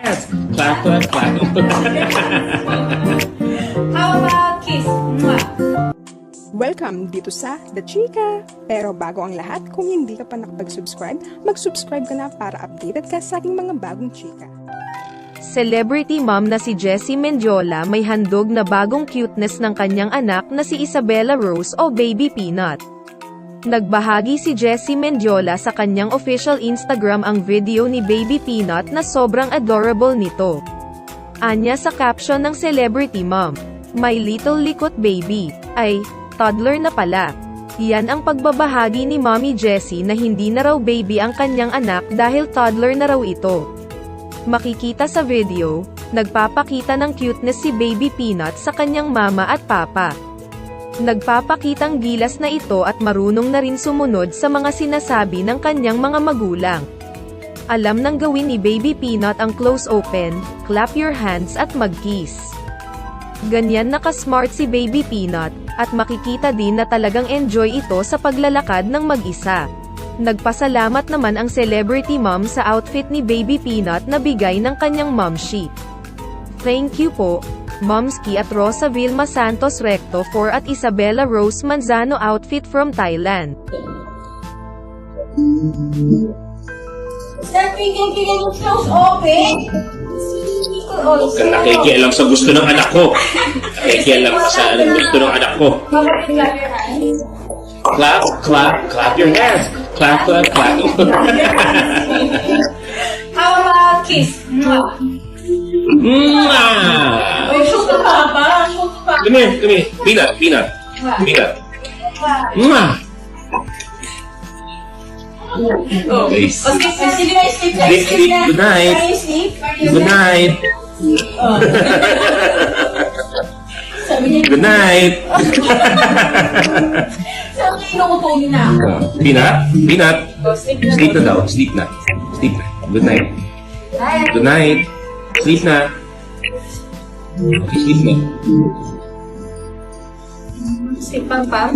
Yes. Clap, clap, clap. How about kiss? Mwah. Welcome dito sa The Chika! Pero bago ang lahat, kung hindi ka pa nakapag-subscribe, mag-subscribe ka na para updated ka sa aking mga bagong chika. Celebrity mom na si Jessie Mendiola may handog na bagong cuteness ng kanyang anak na si Isabella Rose o Baby Peanut. Nagbahagi si Jessie Mendiola sa kanyang official Instagram ang video ni Baby Peanut na sobrang adorable nito. Anya sa caption ng celebrity mom, "My little likot baby, ay, toddler na pala." Iyan ang pagbabahagi ni Mommy Jessie na hindi na raw baby ang kanyang anak dahil toddler na raw ito. Makikita sa video, nagpapakita ng cuteness si Baby Peanut sa kanyang mama at papa. Nagpapakitang gilas na ito at marunong na rin sumunod sa mga sinasabi ng kanyang mga magulang. Alam nang gawin ni Baby Peanut ang close open, clap your hands at mag-kiss. Ganyan nakasmart si Baby Peanut, at makikita din na talagang enjoy ito sa paglalakad ng mag-isa. Nagpasalamat naman ang celebrity mom sa outfit ni Baby Peanut na bigay ng kanyang momshi. Thank you po, Momski at Rosa Vilma Santos Recto for at Isabella Rose Manzano outfit from Thailand. Sir, pigil yung close open. Huwag kang nakikialam sa gusto ng anak ko. Nakikialam ka sa gusto ng anak ko. Clap, clap, clap your hands. Clap, clap, clap. How about kiss? Mwah. Mwah! Ay, shoot ka pa ba? Shoot ka pa. Come here, come here. Peanut, peanut, peanut. Mwah! Oh. Nice. Okay, sige na, sleep na, Sleep, sleep sleep. na. Good night. Are you sleep? Are you Good sleep? night. Oh. Sabi niya, Good night. sabi niya, inukupongin na ako. Peanut, peanut. Oh, sleep na. Sleep na daw. Sleep na. Sleep na. Good night. Bye. Good night. Sleep na. Okay, sleep na. Sleep pa.